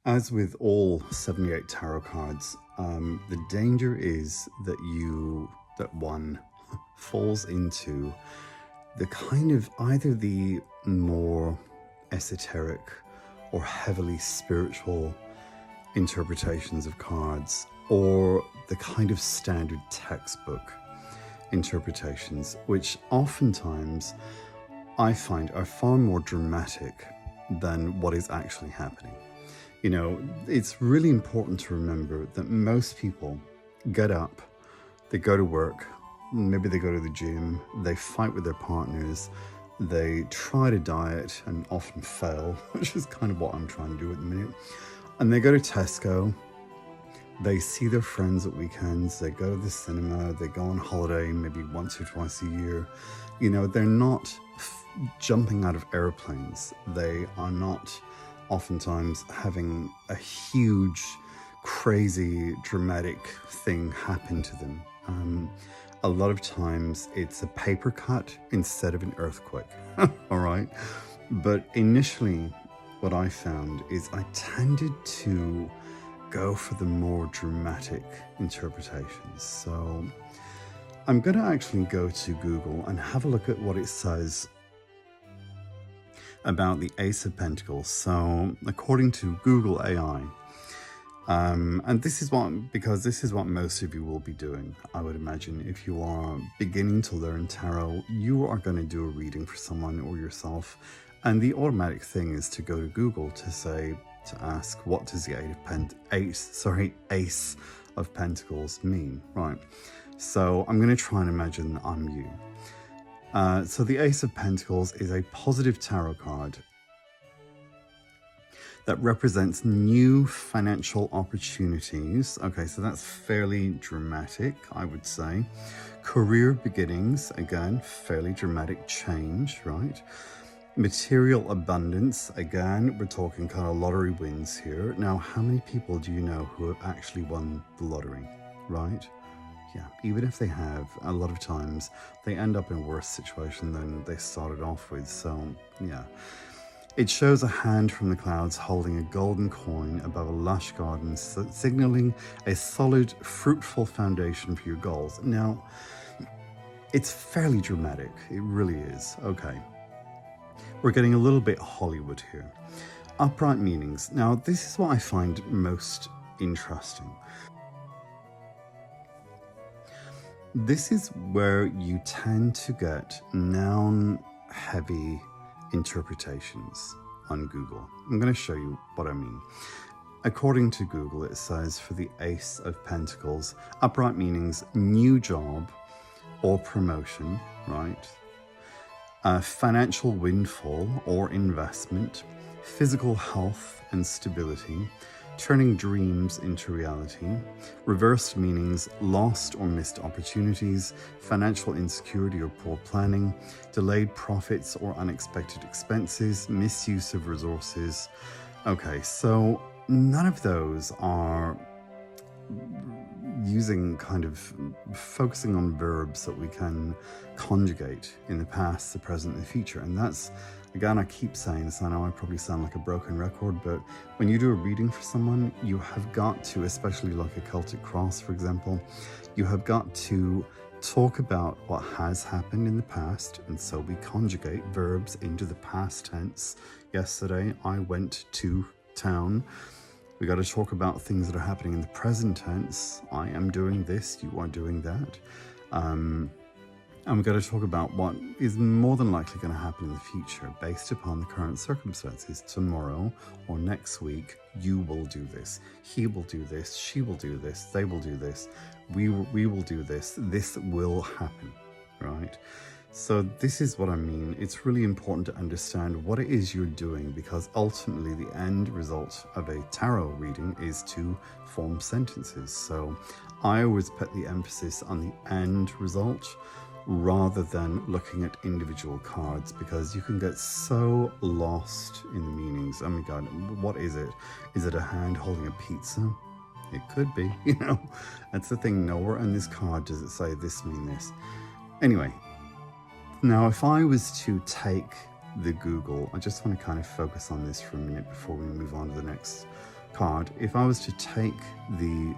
As with all 78 tarot cards, the danger is that one falls into the kind of either the more esoteric or heavily spiritual interpretations of cards, or the kind of standard textbook interpretations, which oftentimes I find are far more dramatic than what is actually happening. You know, it's really important to remember that most people get up, they go to work, maybe they go to the gym, they fight with their partners, they try to diet and often fail, which is kind of what I'm trying to do at the minute. And they go to Tesco, they see their friends at weekends, they go to the cinema, they go on holiday maybe once or twice a year. You know, they're not jumping out of airplanes. They are not oftentimes having a huge, crazy, dramatic thing happen to them. A lot of times it's a paper cut instead of an earthquake, all right? But initially, what I found is I tended to go for the more dramatic interpretations. So I'm going to actually go to Google and have a look at what it says about the Ace of Pentacles. So according to Google AI, and this is what most of you will be doing, I would imagine. If you are beginning to learn tarot, you are going to do a reading for someone or yourself, and the automatic thing is to go to Google to ask, what does the Ace of Pentacles mean, right? So I'm going to try and imagine I'm you. So the Ace of Pentacles is a positive tarot card that represents new financial opportunities. Okay, so that's fairly dramatic, I would say. Career beginnings, again, fairly dramatic change, right? Material abundance, again, we're talking kind of lottery wins here. Now, how many people do you know who have actually won the lottery, right? Yeah, even if they have, a lot of times they end up in a worse situation than they started off with. So, yeah. It shows a hand from the clouds holding a golden coin above a lush garden, signaling a solid, fruitful foundation for your goals. Now, it's fairly dramatic. It really is. Okay. We're getting a little bit Hollywood here. Upright meanings. Now, this is what I find most interesting. This is where you tend to get noun-heavy interpretations on Google. I'm going to show you what I mean. According to Google, it says for the Ace of Pentacles, upright meanings, new job or promotion, right? Financial windfall or investment, physical health and stability, turning dreams into reality, reversed meanings, lost or missed opportunities, financial insecurity or poor planning, delayed profits or unexpected expenses, misuse of resources. Okay, so none of those are using kind of focusing on verbs that we can conjugate in the past, the present, and the future. And that's, again, I keep saying this, I know I probably sound like a broken record, but when you do a reading for someone, you have got to, especially like a Celtic cross, for example, you have got to talk about what has happened in the past, and so we conjugate verbs into the past tense. Yesterday, I went to town. We got to talk about things that are happening in the present tense. I am doing this, you are doing that. And we've got to talk about what is more than likely going to happen in the future based upon the current circumstances. Tomorrow or next week, you will do this. He will do this. She will do this. They will do this. We will do this. This will happen, right? So this is what I mean. It's really important to understand what it is you're doing, because ultimately the end result of a tarot reading is to form sentences. So I always put the emphasis on the end result rather than looking at individual cards, because you can get so lost in the meanings. Oh my God, what is it? Is it a hand holding a pizza? It could be, you know. That's the thing. Nowhere on this card does it say this mean this. Anyway, now if I was to take the Google, I just want to kind of focus on this for a minute before we move on to the next card, if I was to take the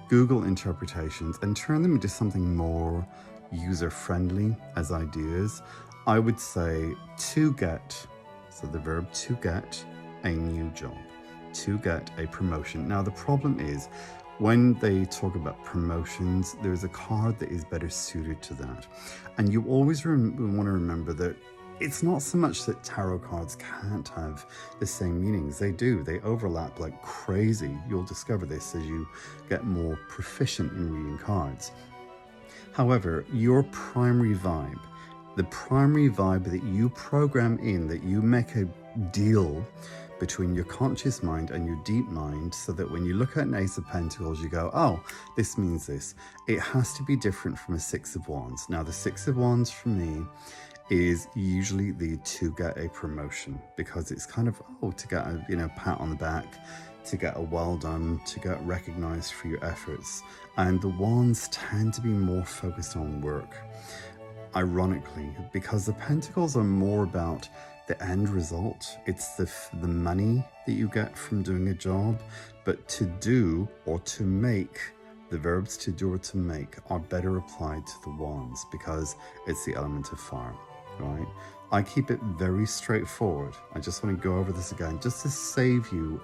Google interpretations and turn them into something more user-friendly as ideas, I would say to get, so the verb to get a new job, to get a promotion. Now the problem is, when they talk about promotions, there's a card that is better suited to that. And you always want to remember that it's not so much that tarot cards can't have the same meanings. They do. They overlap like crazy. You'll discover this as you get more proficient in reading cards. However, your primary vibe, the primary vibe that you program in, that you make a deal between your conscious mind and your deep mind, so that when you look at an Ace of Pentacles, you go, oh, this means this. It has to be different from a Six of Wands. Now, the Six of Wands for me is usually the to get a promotion, because it's kind of, oh, to get a pat on the back, to get a well done, to get recognized for your efforts. And the Wands tend to be more focused on work, ironically, because the Pentacles are more about the end result. It's the money that you get from doing a job. But to do or to make, the verbs to do or to make are better applied to the Wands, because it's the element of fire, right? I keep it very straightforward. I just want to go over this again just to save you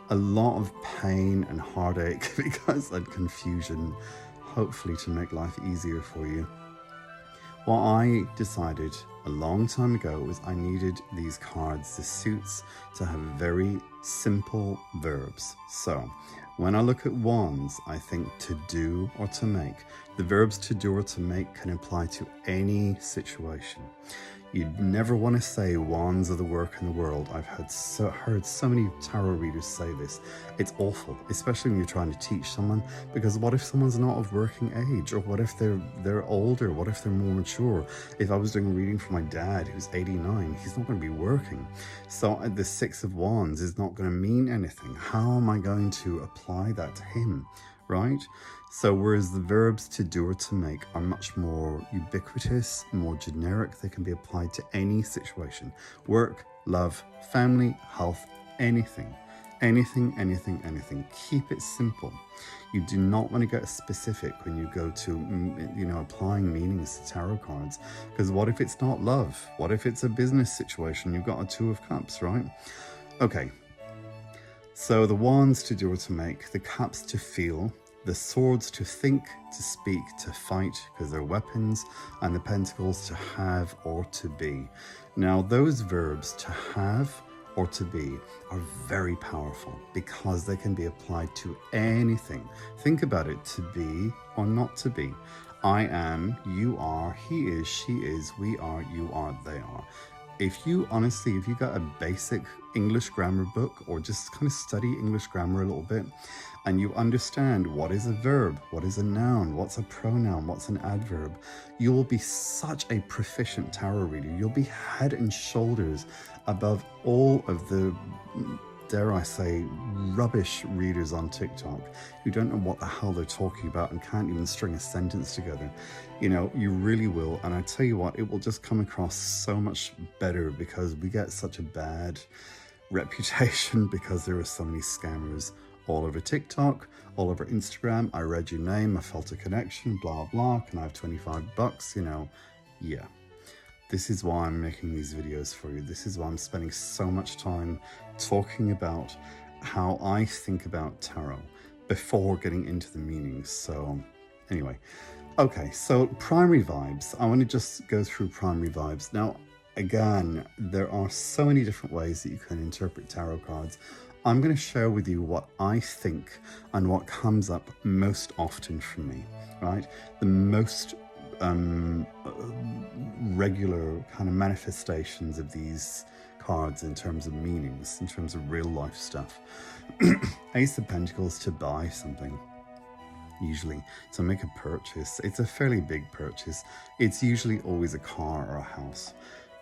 a lot of pain and heartache because and confusion, hopefully to make life easier for you. What I decided a long time ago was I needed these cards, the suits, to have very simple verbs. So when I look at Wands, I think to do or to make. The verbs to do or to make can apply to any situation. You'd never want to say wands are the work in the world. I've heard so many tarot readers say this. It's awful, especially when you're trying to teach someone, because what if someone's not of working age, or what if they're older, what if they're more mature? If I was doing a reading for my dad who's 89, he's not going to be working. So the Six of Wands is not going to mean anything. How am I going to apply that to him, right? So whereas the verbs to do or to make are much more ubiquitous, more generic, they can be applied to any situation. Work, love, family, health, anything. Anything. Keep it simple. You do not want to get specific when you go to, applying meanings to tarot cards. Because what if it's not love? What if it's a business situation? You've got a Two of Cups, right? Okay. So the Wands to do or to make, the Cups to feel, the Swords to think, to speak, to fight, because they're weapons, and the Pentacles to have or to be. Now, those verbs, to have or to be, are very powerful because they can be applied to anything. Think about it, to be or not to be. I am, you are, he is, she is, we are, you are, they are. If you got a basic English grammar book, or just kind of study English grammar a little bit, and you understand what is a verb, what is a noun, what's a pronoun, what's an adverb, you will be such a proficient tarot reader. You'll be head and shoulders above all of the, dare I say, rubbish readers on TikTok who don't know what the hell they're talking about and can't even string a sentence together. You really will. And I tell you what, it will just come across so much better, because we get such a bad reputation because there are so many scammers all over TikTok, all over Instagram. I read your name, I felt a connection, blah, blah. Can I have $25? Yeah. This is why I'm making these videos for you. This is why I'm spending so much time talking about how I think about tarot before getting into the meanings. So anyway, okay, so primary vibes. I want to just go through primary vibes. Now, again, there are so many different ways that you can interpret tarot cards. I'm going to share with you what I think and what comes up most often for me, right? The most regular kind of manifestations of these cards in terms of meanings, in terms of real life stuff. Ace of Pentacles, to buy something. Usually to make a purchase. It's a fairly big purchase. It's usually always a car or a house.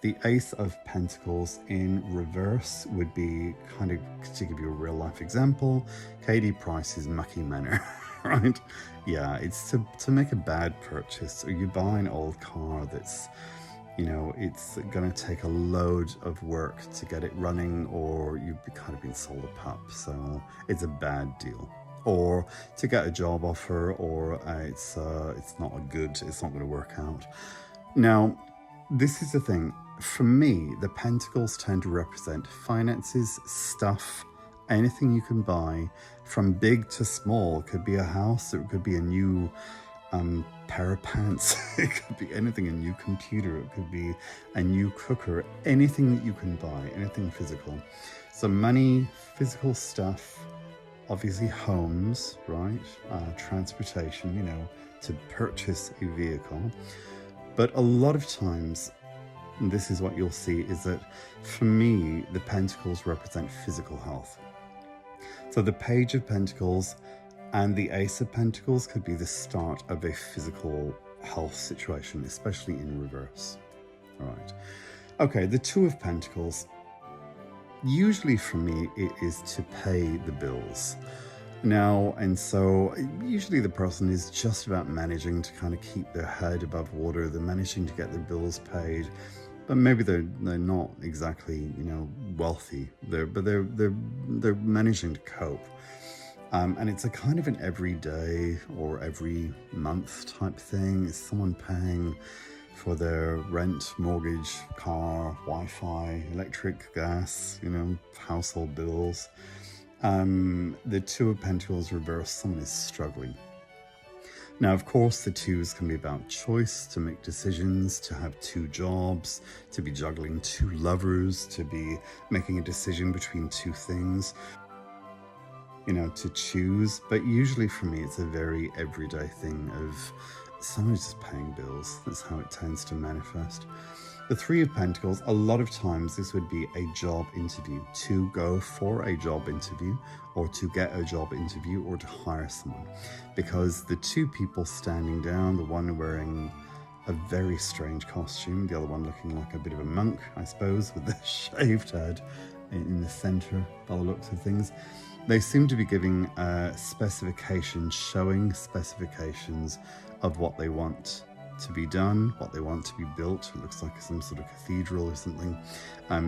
The Ace of Pentacles in reverse would be, kind of, to give you a real life example, Katie Price's Mucky Manor, right? Yeah, it's to make a bad purchase, or you buy an old car that's You know, it's going to take a load of work to get it running, or you've kind of been sold a pup, so it's a bad deal. Or to get a job offer, or it's not it's not going to work out. Now, this is the thing. For me, the pentacles tend to represent finances, stuff, anything you can buy, from big to small. It could be a house, it could be a new pair of pants, it could be anything, a new computer, it could be a new cooker, anything that you can buy, anything physical. So money, physical stuff, obviously homes, right? Transportation, you know, to purchase a vehicle. But a lot of times, and this is what you'll see, is that for me, the pentacles represent physical health. So the Page of Pentacles and the Ace of Pentacles could be the start of a physical health situation, especially in reverse. All right. Okay, the Two of Pentacles. Usually for me, it is to pay the bills. Now, and so usually the person is just about managing to kind of keep their head above water. They're managing to get their bills paid, but maybe they're not exactly, you know, wealthy. They're managing to cope. And it's a kind of an everyday or every month type thing. Is someone paying for their rent, mortgage, car, Wi-Fi, electric, gas, you know, household bills. The Two of Pentacles reversed, someone is struggling. Now, of course, the twos can be about choice, to make decisions, to have two jobs, to be juggling two lovers, to be making a decision between two things, you know, to choose. But usually for me, it's a very everyday thing of someone's just paying bills. That's how it tends to manifest. The Three of Pentacles, a lot of times this would be a job interview, to go for a job interview, or to get a job interview, or to hire someone. Because the two people standing down, the one wearing a very strange costume, the other one looking like a bit of a monk, I suppose, with the shaved head in the center by the looks of things. They seem to be giving specifications, showing specifications of what they want to be done, what they want to be built. It looks like some sort of cathedral or something,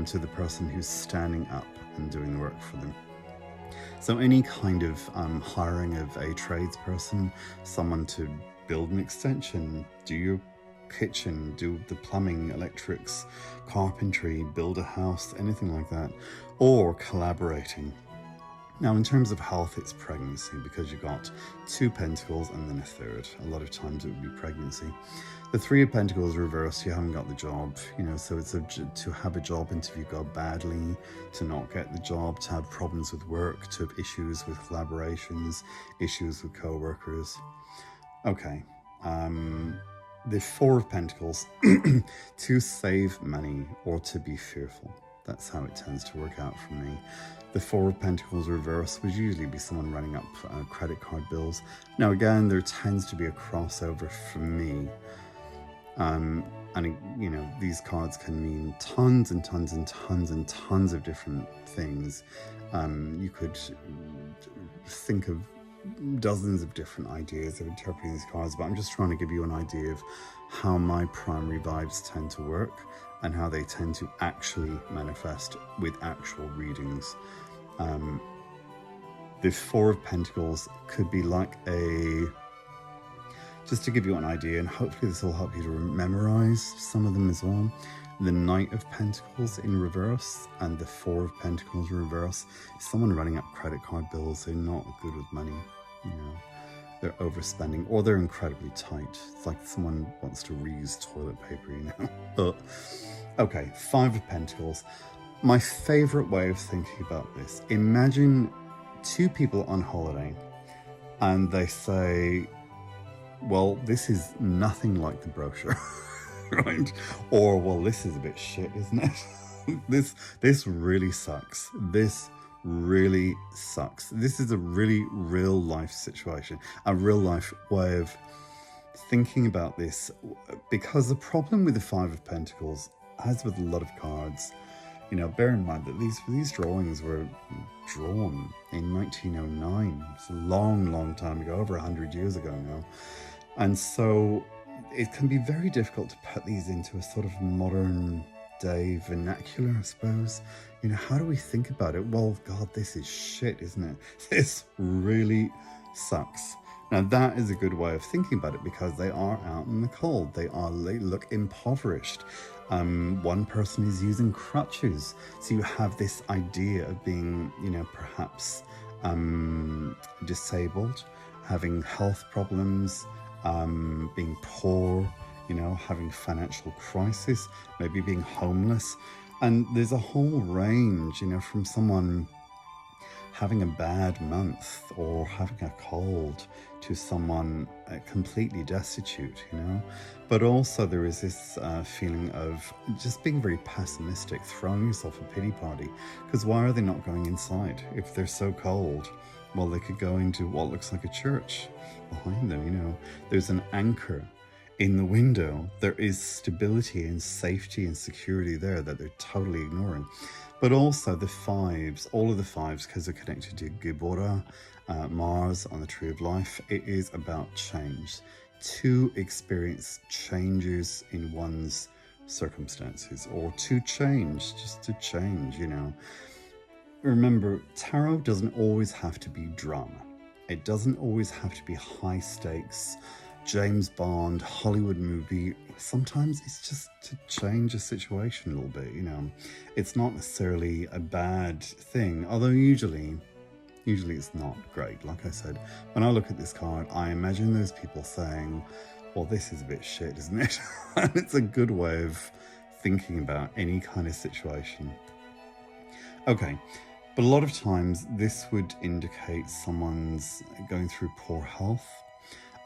to the person who's standing up and doing the work for them. So any kind of hiring of a tradesperson, someone to build an extension, do your kitchen, do the plumbing, electrics, carpentry, build a house, anything like that, or collaborating. Now, in terms of health, it's pregnancy, because you've got Two Pentacles and then a third. A lot of times it would be pregnancy. The Three of Pentacles reversed, you haven't got the job, you know, so it's to have a job interview go badly, to not get the job, to have problems with work, to have issues with collaborations, issues with co-workers. Okay, the Four of Pentacles, to save money or to be fearful. That's how it tends to work out for me. The Four of Pentacles reverse would usually be someone running up credit card bills. Now again, there tends to be a crossover for me. And you know, these cards can mean tons and tons and tons and tons of different things. You could think of dozens of different ideas of interpreting these cards, but I'm just trying to give you an idea of how my primary vibes tend to work and how they tend to actually manifest with actual readings. The Four of Pentacles could be like just to give you an idea, and hopefully this will help you to memorize some of them as well. The Knight of Pentacles in reverse and the Four of Pentacles in reverse. Someone running up credit card bills, they're not good with money, you know. They're overspending, or they're incredibly tight. It's like someone wants to reuse toilet paper, you know. Okay, Five of Pentacles. My favorite way of thinking about this, imagine two people on holiday and they say, well, this is nothing like the brochure, right? Or, well, this is a bit shit, isn't it? This really sucks. This really sucks. This is a really real life situation, a real life way of thinking about this, because the problem with the Five of Pentacles, as with a lot of cards, you know, bear in mind that these drawings were drawn in 1909. It's a long, long time ago, over 100 years ago now. And so it can be very difficult to put these into a sort of modern day vernacular, I suppose. You know, how do we think about it? Well, God, this is shit, isn't it? This really sucks. Now, that is a good way of thinking about it, because they are out in the cold. They look impoverished. One person is using crutches. So you have this idea of being, you know, perhaps disabled, having health problems, being poor, you know, having financial crisis, maybe being homeless. And there's a whole range, you know, from someone having a bad month or having a cold to someone completely destitute, you know. But also there is this feeling of just being very pessimistic, throwing yourself a pity party, because why are they not going inside if they're so cold? Well, they could go into what looks like a church behind them, you know. There's an anchor in the window. There is stability and safety and security there that they're totally ignoring. But also the fives, all of the fives, because they're connected to Gibora, Mars on the Tree of Life. It is about change, to experience changes in one's circumstances, or to change, just to change, you know. Remember, tarot doesn't always have to be drama. It doesn't always have to be high stakes, James Bond, Hollywood movie. Sometimes it's just to change a situation a little bit, you know. It's not necessarily a bad thing, although usually it's not great. Like I said, when I look at this card, I imagine those people saying, well, this is a bit shit, isn't it? And it's a good way of thinking about any kind of situation. Okay, but a lot of times this would indicate someone's going through poor health,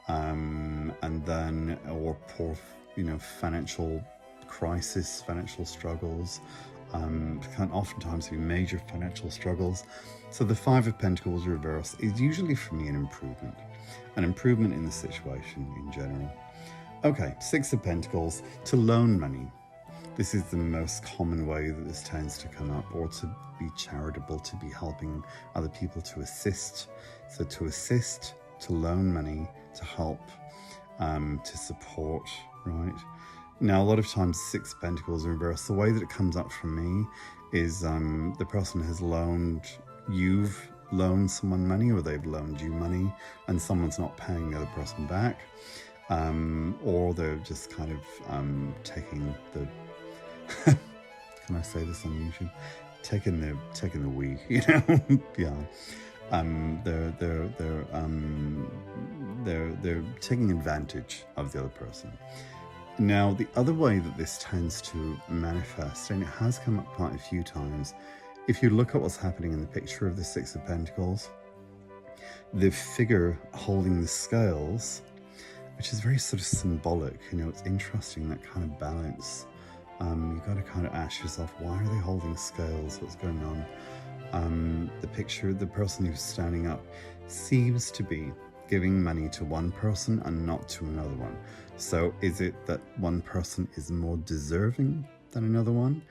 and then, or poor, you know, financial crisis, financial struggles, can oftentimes be major financial struggles. So the Five of Pentacles reverse is usually for me an improvement in the situation in general. Okay, Six of Pentacles, to loan money. This is the most common way that this tends to come up, or to be charitable, to be helping other people, to assist. So to assist, to loan money, to help, to support, right? Now, a lot of times Six of Pentacles in reverse, the way that it comes up for me is the person has you've loaned someone money, or they've loaned you money, and someone's not paying the other person back, or they're just kind of taking the can I say this on YouTube? Taking the we, you know? Yeah. They're taking advantage of the other person. Now, the other way that this tends to manifest, and it has come up quite a few times, if you look at what's happening in the picture of the Six of Pentacles, the figure holding the scales, which is very sort of symbolic, you know, it's interesting, that kind of balance. You've got to kind of ask yourself, why are they holding scales? What's going on? The picture, the person who's standing up seems to be giving money to one person and not to another one. So is it that one person is more deserving than another one?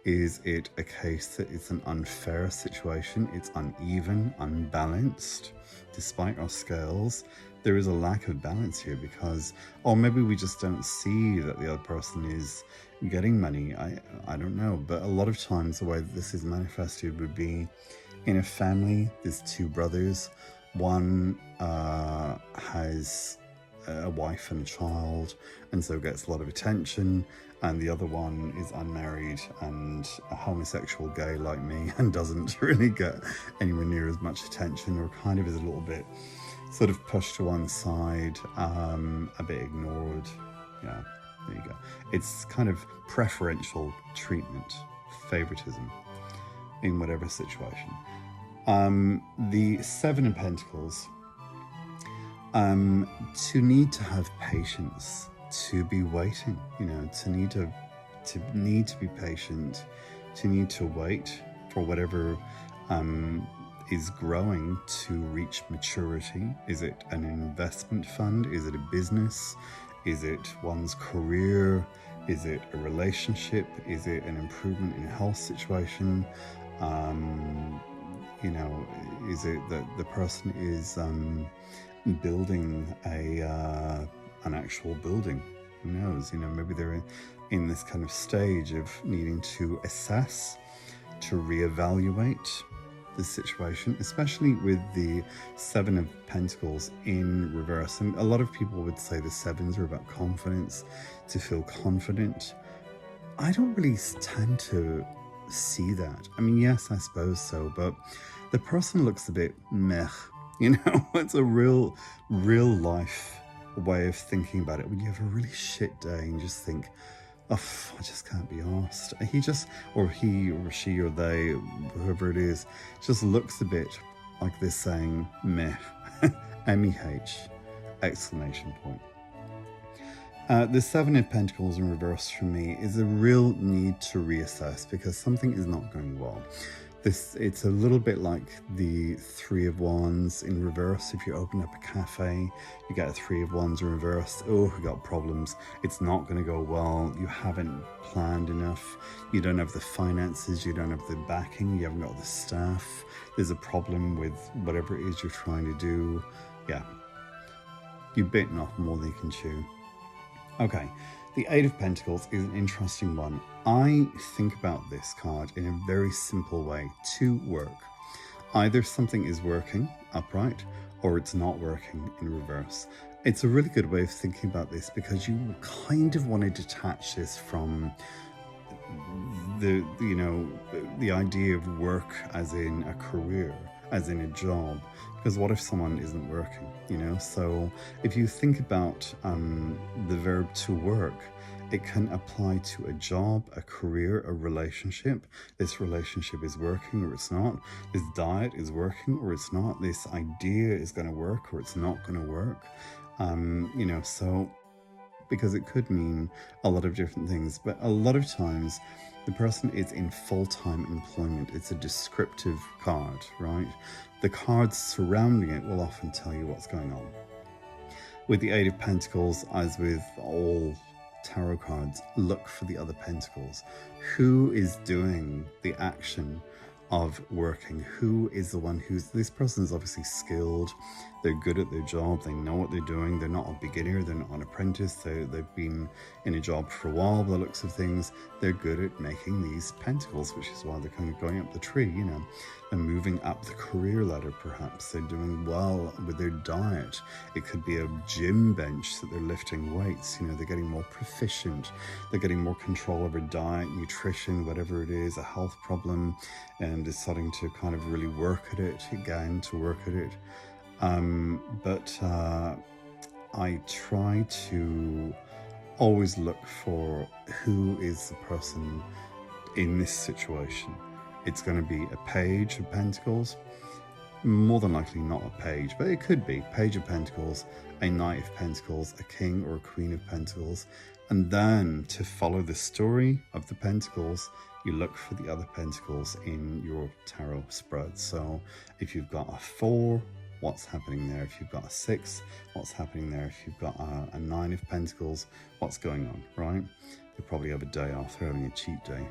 Is it a case that it's an unfair situation? It's uneven, unbalanced, despite our scales? There is a lack of balance here because, or maybe we just don't see that the other person is getting money. I don't know. But a lot of times the way that this is manifested would be in a family. There's two brothers. One has a wife and a child, and so gets a lot of attention, and the other one is unmarried and a homosexual gay like me and doesn't really get anywhere near as much attention, or kind of is a little bit sort of pushed to one side, a bit ignored. Yeah, there you go. It's kind of preferential treatment, favoritism in whatever situation. The Seven of Pentacles, to need to have patience, to be waiting, you know, to need to be patient, to need to wait for whatever is growing to reach maturity. Is it an investment fund? Is it a business? Is it one's career? Is it a relationship? Is it an improvement in a health situation? You know, is it that the person is building an actual building, Who knows? You know, maybe they're in this kind of stage of needing to assess, to reevaluate the situation, especially with the Seven of Pentacles in reverse. And a lot of people would say the sevens are about confidence, to feel confident. I don't really tend to see that. I mean, yes, I suppose so, but the person looks a bit meh, you know. It's a real life way of thinking about it. When you have a really shit day and you just think, oh, I just can't be arsed. He or she or they, whoever it is, just looks a bit like they're saying meh, M-E-H, exclamation point. The Seven of Pentacles in reverse for me is a real need to reassess because something is not going well. It's a little bit like the Three of Wands in reverse. If you open up a cafe, you get a Three of Wands in reverse. Oh, we got problems. It's not going to go well. You haven't planned enough. You don't have the finances. You don't have the backing. You haven't got the staff. There's a problem with whatever it is you're trying to do. Yeah, you've bitten off more than you can chew. Okay, the Eight of Pentacles is an interesting one. I think about this card in a very simple way: to work. Either something is working upright or it's not working in reverse. It's a really good way of thinking about this because you kind of want to detach this from the idea of work as in a career, as in a job. Because what if someone isn't working, you know? So if you think about the verb to work, it can apply to a job, a career, a relationship. This relationship is working or it's not. This diet is working or it's not. This idea is going to work or it's not going to work. You know, so because it could mean a lot of different things, but a lot of times the person is in full-time employment. It's a descriptive card, right? The cards surrounding it will often tell you what's going on. With the Eight of Pentacles, as with all tarot cards, look for the other pentacles. Who is doing the action of working? Who is the one this person is obviously skilled. They're good at their job. They know what they're doing. They're not a beginner. They're not an apprentice. They've been in a job for a while, by the looks of things. They're good at making these pentacles, which is why they're kind of going up the tree, you know. They're moving up the career ladder, perhaps. They're doing well with their diet. It could be a gym bench that they're lifting weights. You know, they're getting more proficient. They're getting more control over diet, nutrition, whatever it is, a health problem, and deciding to kind of really work at it, again, to work at it. But I try to always look for who is the person in this situation. It's going to be a Page of Pentacles, more than likely not a page, but it could be Page of Pentacles, a Knight of Pentacles, a King or a Queen of Pentacles. And then to follow the story of the Pentacles, you look for the other Pentacles in your tarot spread. So if you've got a 4, what's happening there? If you've got a 6, what's happening there? If you've got a 9 of Pentacles, what's going on, right? They probably have a day off. They're having a cheat day.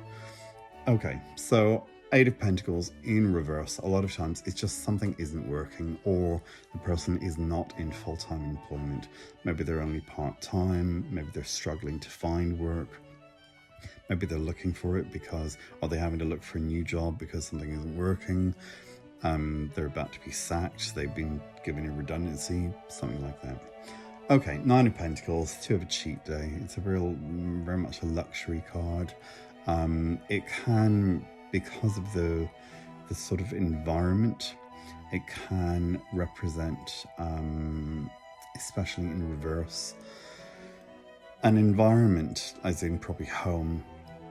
Okay, so Eight of Pentacles in reverse. A lot of times it's just something isn't working, or the person is not in full-time employment. Maybe they're only part-time. Maybe they're struggling to find work. Maybe they're looking for it or they're having to look for a new job because something isn't working. They're about to be sacked. They've been given a redundancy, something like that. Okay, Nine of Pentacles, 2 of a cheat day. It's very much a luxury card. It can, because of the sort of environment, it can represent, especially in reverse, an environment, as in probably home,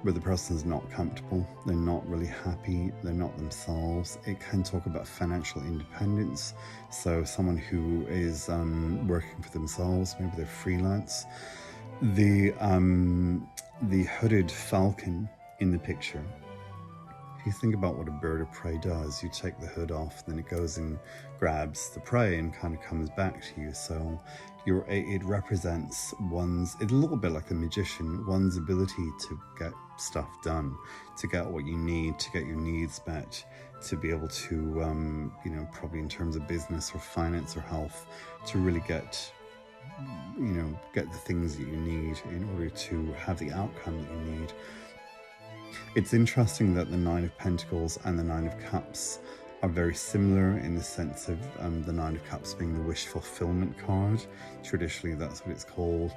where the person's not comfortable, they're not really happy, they're not themselves. It can talk about financial independence. So someone who is working for themselves, maybe they're freelance. The hooded falcon in the picture, if you think about what a bird of prey does, you take the hood off, then it goes and grabs the prey and kind of comes back to you. So it represents it's a little bit like a magician, one's ability to get stuff done, to get what you need, to get your needs met, to be able to, probably in terms of business or finance or health, to really get get the things that you need in order to have the outcome that you need. It's interesting that the Nine of Pentacles and the Nine of Cups are very similar in the sense of the Nine of Cups being the wish fulfillment card. Traditionally, that's what it's called.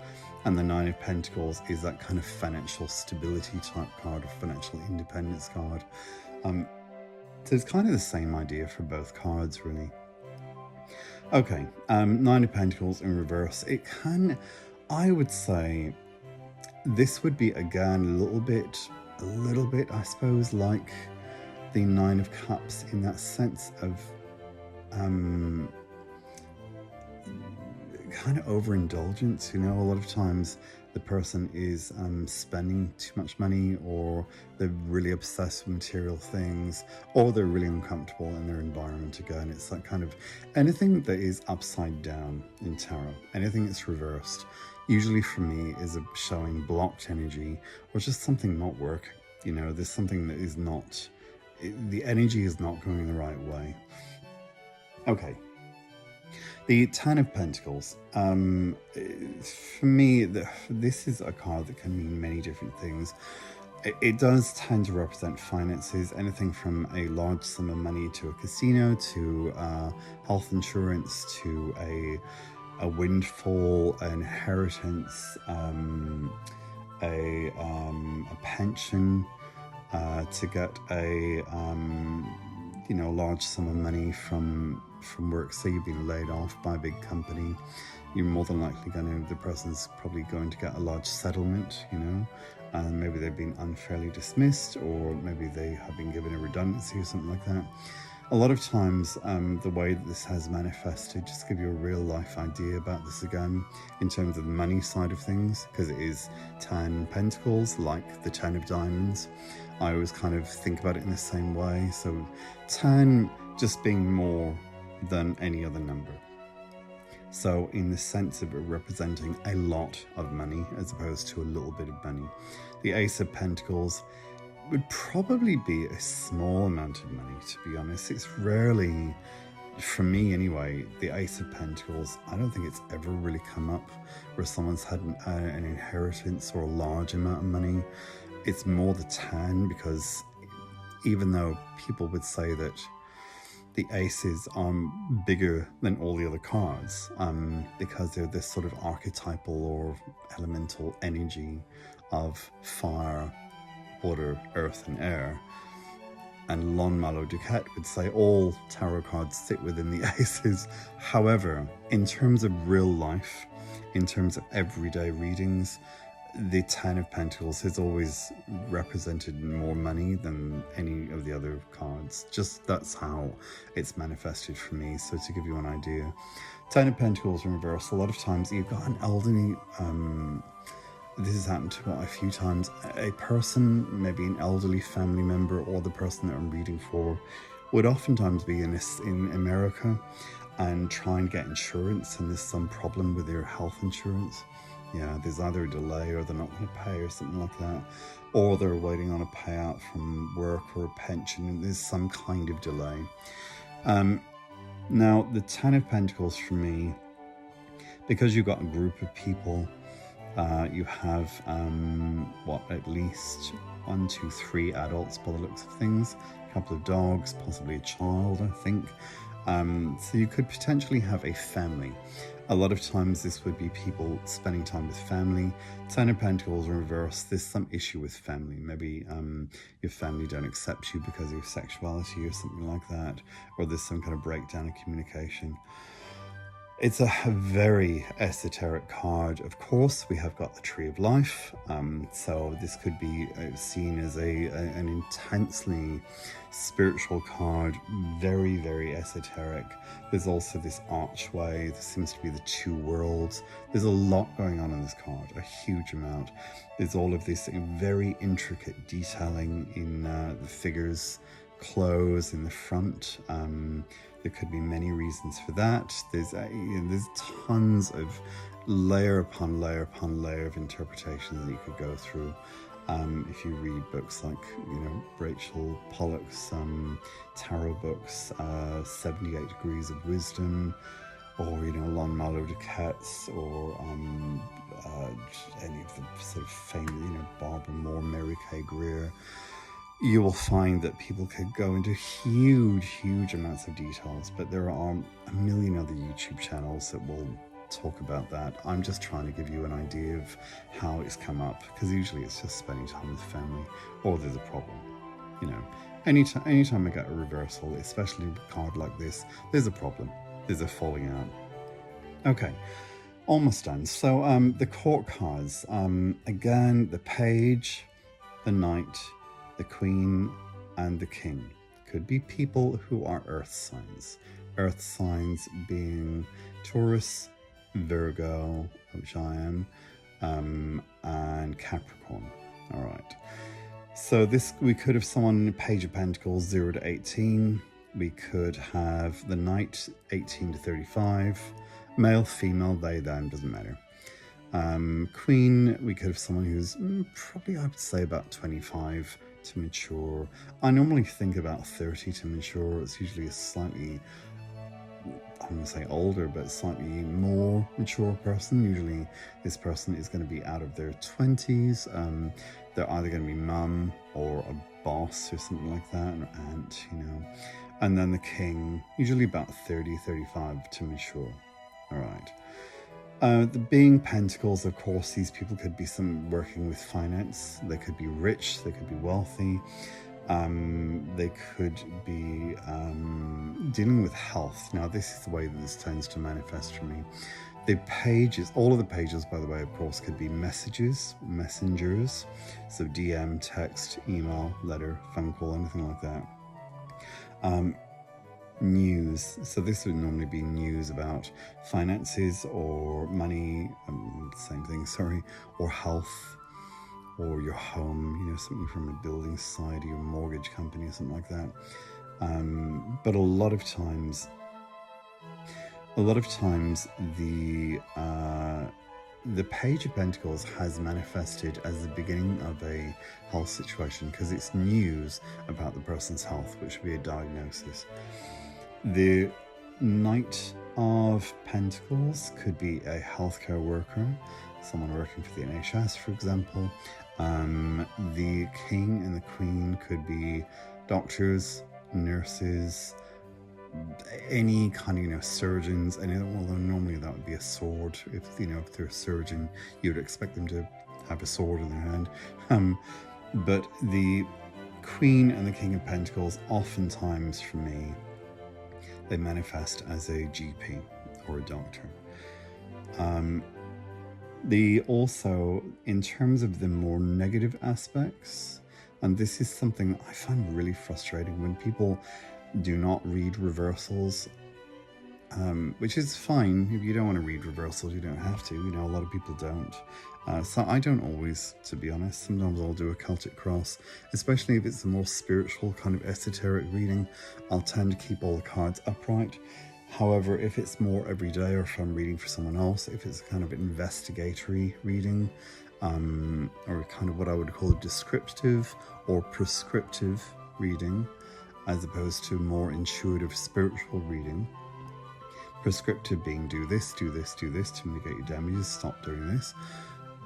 And the Nine of Pentacles is that kind of financial stability type card, or financial independence card. So it's kind of the same idea for both cards, really. Okay, Nine of Pentacles in reverse. I would say, this would be, again, a little bit, I suppose, like the Nine of Cups in that sense of kind of overindulgence. A lot of times the person is spending too much money, or they're really obsessed with material things, or they're really uncomfortable in their environment. Again, it's that kind of anything that is upside down in tarot, anything that's reversed, usually for me is showing blocked energy, or just something not working. There's something that is not, the energy is not going the right way. Okay. The Ten of Pentacles. For me, this is a card that can mean many different things. It does tend to represent finances, anything from a large sum of money to a casino, to health insurance, to a windfall, an inheritance, a pension, to get a large sum of money from work. Say you've been laid off by a big company, you're more than likely the person's probably going to get a large settlement, and maybe they've been unfairly dismissed, or maybe they have been given a redundancy or something like that. A lot of times, the way that this has manifested, just to give you a real life idea about this again, in terms of the money side of things, because it is 10 Pentacles, like the 10 of Diamonds. I always kind of think about it in the same way. So 10 just being more than any other number. So in the sense of it representing a lot of money as opposed to a little bit of money. The Ace of Pentacles would probably be a small amount of money, to be honest. It's rarely, for me anyway, the Ace of Pentacles, I don't think it's ever really come up where someone's had an inheritance or a large amount of money. It's more the 10, because even though people would say that the aces are bigger than all the other cards, because they're this sort of archetypal or elemental energy of fire, water, earth, and air. And Lon Malo Duquette would say all tarot cards sit within the aces. However, in terms of real life, in terms of everyday readings, the 10 of Pentacles has always represented more money than any of the other cards. Just that's how it's manifested for me. So to give you an idea, 10 of Pentacles in reverse, a lot of times you've got an elderly, this has happened to me a few times, a person, maybe an elderly family member, or the person that I'm reading for, would oftentimes be in America and try and get insurance, and there's some problem with their health insurance. Yeah, there's either a delay, or they're not going to pay, or something like that, or they're waiting on a payout from work or a pension, and there's some kind of delay. Now, the 10 of Pentacles for me, because you've got a group of people, you have, at least 1, 2, 3 adults by the looks of things, a couple of dogs, possibly a child, I think. So you could potentially have a family. A lot of times this would be people spending time with family. 10 of Pentacles in reverse, there's some issue with family. Maybe your family don't accept you because of your sexuality or something like that, or there's some kind of breakdown in communication. It's a very esoteric card. Of course, we have got the Tree of Life. So this could be seen as an intensely spiritual card, very, very esoteric. There's also this archway. There seems to be the 2 worlds. There's a lot going on in this card, a huge amount. There's all of this very intricate detailing in the figures' clothes in the front. There could be many reasons for that. There's tons of layer upon layer upon layer of interpretations that you could go through. If you read books like, Rachel Pollack's tarot books, 78 Degrees of Wisdom, or, you know, Lon Malo Duquettes, or any of the sort of famous, you know, Barbara Moore, Mary Kay Greer, you will find that people could go into huge amounts of details, but there are a million other YouTube channels that will talk about that. I'm just trying to give you an idea of how it's come up, because usually it's just spending time with family, or there's a problem. You know, anytime I get a reversal, especially a card like this, there's a problem. There's a falling out. Okay, almost done. So the court cards, again, the page, the knight, the queen, and the king. Could be people who are earth signs. Earth signs being Taurus, Virgo, which I am, and Capricorn. All right. So this, we could have someone Page of Pentacles 0 to 18. We could have the Knight 18 to 35. Male, female, they, them, doesn't matter. Queen, we could have someone who's probably, I would say, about 25 to mature. I normally think about 30 to mature. It's usually a slightly, I'm going to say older, but slightly more mature person. Usually this person is going to be out of their 20s. They're either going to be mum or a boss or something like that, an aunt, you know. And then the king, usually about 30, 35 to mature. All right. The being Pentacles, of course, these people could be some working with finance. They could be rich, they could be wealthy. They could be dealing with health. Now, this is the way that this tends to manifest for me. The pages, all of the pages, by the way, of course, could be messages, messengers. So DM, text, email, letter, phone call, anything like that. News. So this would normally be news about finances or money, same thing, sorry, or health, or your home, you know, something from a building society or mortgage company or something like that. But a lot of times the Page of Pentacles has manifested as the beginning of a health situation, because it's news about the person's health, which would be a diagnosis. The Knight of Pentacles could be a healthcare worker, someone working for the NHS, for example. The King and the Queen could be doctors, nurses, any kind of, you know, surgeons, and although normally that would be a sword. If, you know, if they're a surgeon, you'd expect them to have a sword in their hand. But the Queen and the King of Pentacles, oftentimes for me, they manifest as a GP or a doctor. The also, in terms of the more negative aspects, and this is something I find really frustrating when people do not read reversals, which is fine. If you don't want to read reversals, you don't have to. You know, a lot of people don't. So I don't always, to be honest. Sometimes I'll do a Celtic cross, especially if it's a more spiritual kind of esoteric reading. I'll tend to keep all the cards upright. However, if it's more everyday, or if I'm reading for someone else, if it's a kind of investigatory reading, or kind of what I would call a descriptive or prescriptive reading, as opposed to more intuitive spiritual reading. Prescriptive being do this, do this, do this to mitigate your damages, stop doing this.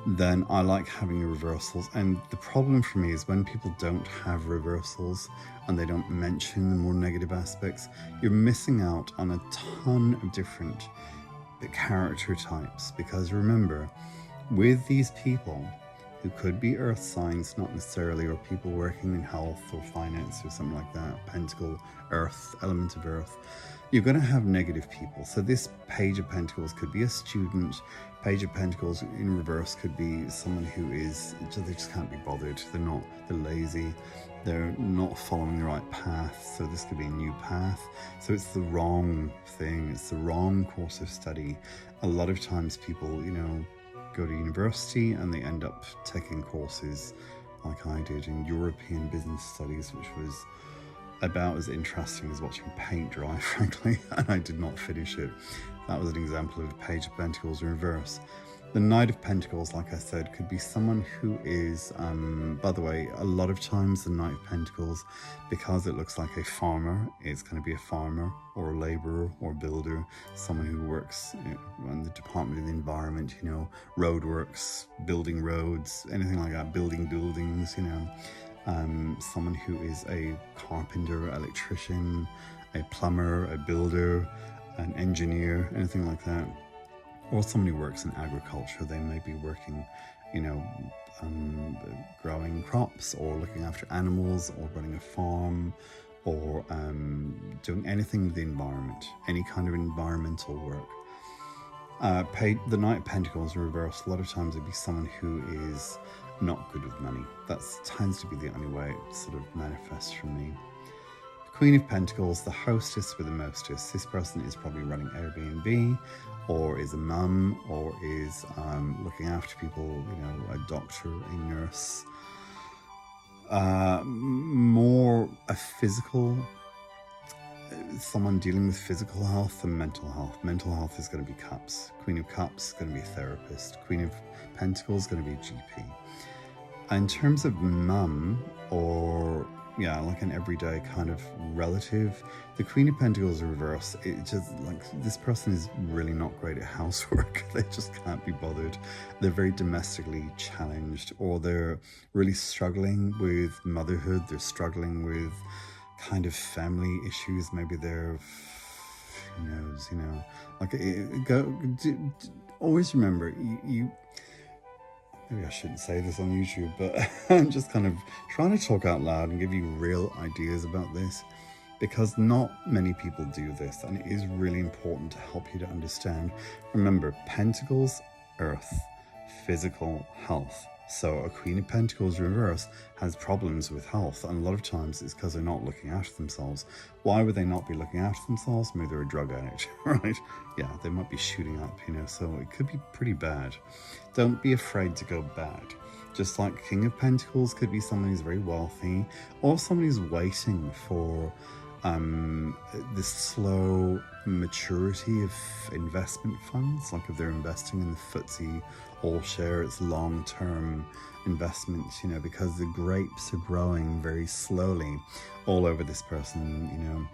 Then I like having the reversals. And the problem for me is when people don't have reversals and they don't mention the more negative aspects, you're missing out on a ton of different character types. Because remember, with these people who could be earth signs, not necessarily, or people working in health or finance or something like that, pentacle, earth, element of earth, you're going to have negative people. So this Page of Pentacles could be a student. Page of Pentacles in reverse could be someone who is, they just can't be bothered. They're lazy. They're not following the right path. So this could be a new path. So it's the wrong thing. It's the wrong course of study. A lot of times people, you know, go to university and they end up taking courses like I did in European business studies, which was about as interesting as watching paint dry, frankly, and I did not finish it. That was an example of a Page of Pentacles in reverse. The Knight of Pentacles, like I said, could be someone who is, by the way, a lot of times the Knight of Pentacles, because it looks like a farmer, it's going to be a farmer or a laborer or builder, someone who works in the Department of the Environment, you know, roadworks, building roads, anything like that, building buildings, you know, someone who is a carpenter, electrician, a plumber, a builder, an engineer, anything like that. Or someone who works in agriculture. They may be working, you know, growing crops or looking after animals or running a farm or doing anything with the environment, any kind of environmental work. The Knight of Pentacles in reverse, a lot of times it'd be someone who is not good with money. That tends to be the only way it sort of manifests for me. Queen of Pentacles, the hostess with the mostess. This person is probably running Airbnb, or is a mum, or is looking after people, you know, a doctor, a nurse. More a physical, someone dealing with physical health than mental health. Mental health is going to be Cups. Queen of Cups is going to be a therapist. Queen of Pentacles is going to be a GP. In terms of mum, or yeah, like an everyday kind of relative, the Queen of Pentacles reverse, it just like this person is really not great at housework. They just can't be bothered. They're very domestically challenged, or they're really struggling with motherhood. They're struggling with kind of family issues. Maybe they're, who knows, you know, like always remember you maybe I shouldn't say this on YouTube, but I'm just kind of trying to talk out loud and give you real ideas about this, because not many people do this, and it is really important to help you to understand. Remember, Pentacles, Earth, physical health. So a Queen of Pentacles reverse has problems with health, and a lot of times it's because they're not looking after themselves. Why would they not be looking after themselves? Maybe they're a drug addict, right? Yeah, they might be shooting up, you know, so it could be pretty bad. Don't be afraid to go bad. Just like King of Pentacles could be someone who's very wealthy, or someone who's waiting for this slow maturity of investment funds. Like if they're investing in the FTSE all share, it's long-term investments, you know, because the grapes are growing very slowly all over this person, you know.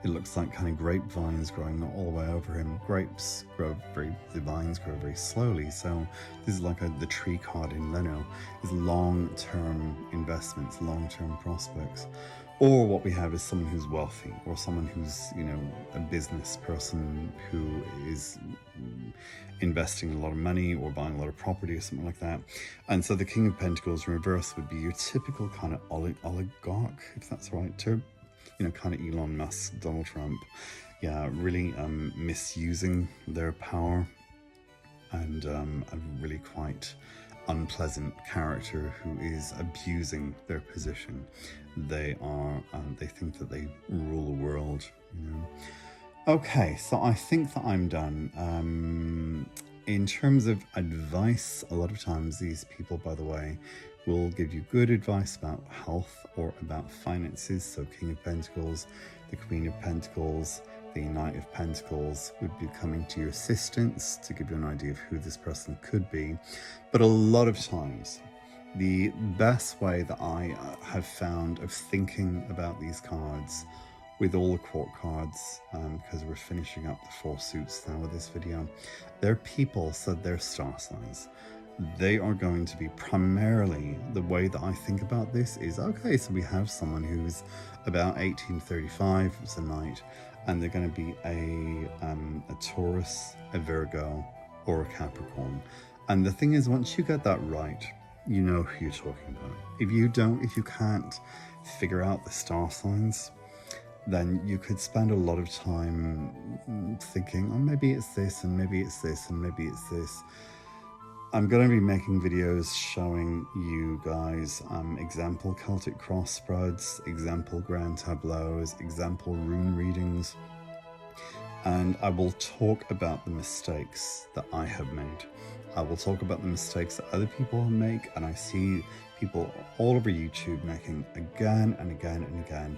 It looks like kind of grapevines growing all the way over him. Grapes grow the vines grow very slowly. So this is like the tree card in Leno, is long-term investments, long-term prospects. Or what we have is someone who's wealthy, or someone who's, you know, a business person who is investing a lot of money or buying a lot of property or something like that. And so the King of Pentacles in reverse would be your typical kind of oligarch, if that's the right term. You know, kind of Elon Musk, Donald Trump. Yeah, really misusing their power, and a really quite unpleasant character who is abusing their position. They think that they rule the world, you know. Okay, so I think that I'm done. In terms of advice, a lot of times these people, by the way, will give you good advice about health or about finances. So King of Pentacles, the Queen of Pentacles, the Knight of Pentacles would be coming to your assistance to give you an idea of who this person could be. But a lot of times, the best way that I have found of thinking about these cards, with all the court cards, because we're finishing up the 4 suits now with this video, they're people, so they're star signs. They are going to be primarily, the way that I think about this is, okay, so we have someone who's about 1835, it's a Knight, and they're going to be a Taurus, a Virgo, or a Capricorn. And the thing is, once you get that right, you know who you're talking about. If you can't figure out the star signs, then you could spend a lot of time thinking, oh, maybe it's this, and maybe it's this, and maybe it's this. I'm going to be making videos showing you guys example Celtic cross spreads, example grand tableaus, example rune readings, and I will talk about the mistakes that I have made. I will talk about the mistakes that other people make, and I see people all over YouTube making again and again and again,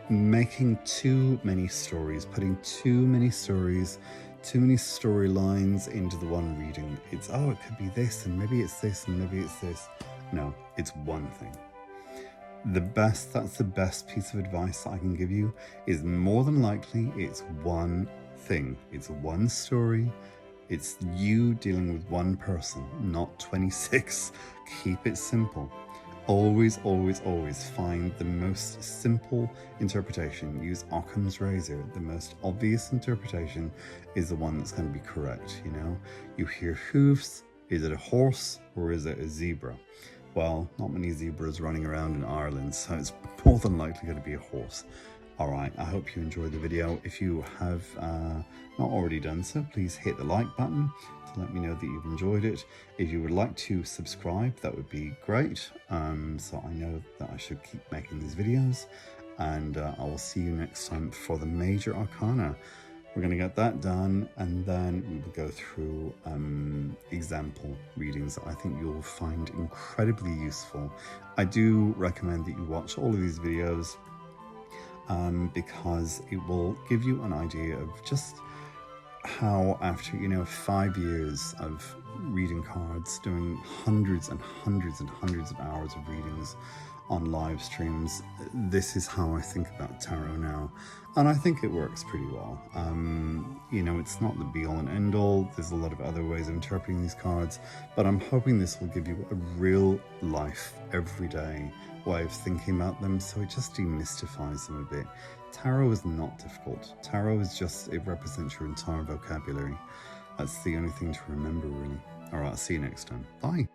making too many stories, putting too many stories too many storylines into the one reading. It's, oh, it could be this, and maybe it's this, and maybe it's this. No, it's one thing. That's the best piece of advice that I can give you, is more than likely it's one thing. It's one story. It's you dealing with one person, not 26. Keep it simple. Always, always, always find the most simple interpretation. Use Occam's razor. The most obvious interpretation is the one that's going to be correct, you know? You hear hooves. Is it a horse or is it a zebra? Well, not many zebras running around in Ireland, so it's more than likely going to be a horse. Alright, I hope you enjoyed the video. If you have not already done so, please hit the like button to let me know that you've enjoyed it. If you would like to subscribe, that would be great, so I know that I should keep making these videos. And I will see you next time for the Major Arcana. We're going to get that done, and then we will go through example readings that I think you'll find incredibly useful. I do recommend that you watch all of these videos because it will give you an idea of just how, after 5 years of reading cards, doing hundreds and hundreds and hundreds of hours of readings on live streams, this is how I think about tarot now, and I think it works pretty well. It's not the be all and end all. There's a lot of other ways of interpreting these cards, but I'm hoping this will give you a real life, everyday way of thinking about them, so it just demystifies them a bit. Tarot is not difficult. Tarot is just, it represents your entire vocabulary. That's the only thing to remember, really. All right, I'll see you next time. Bye.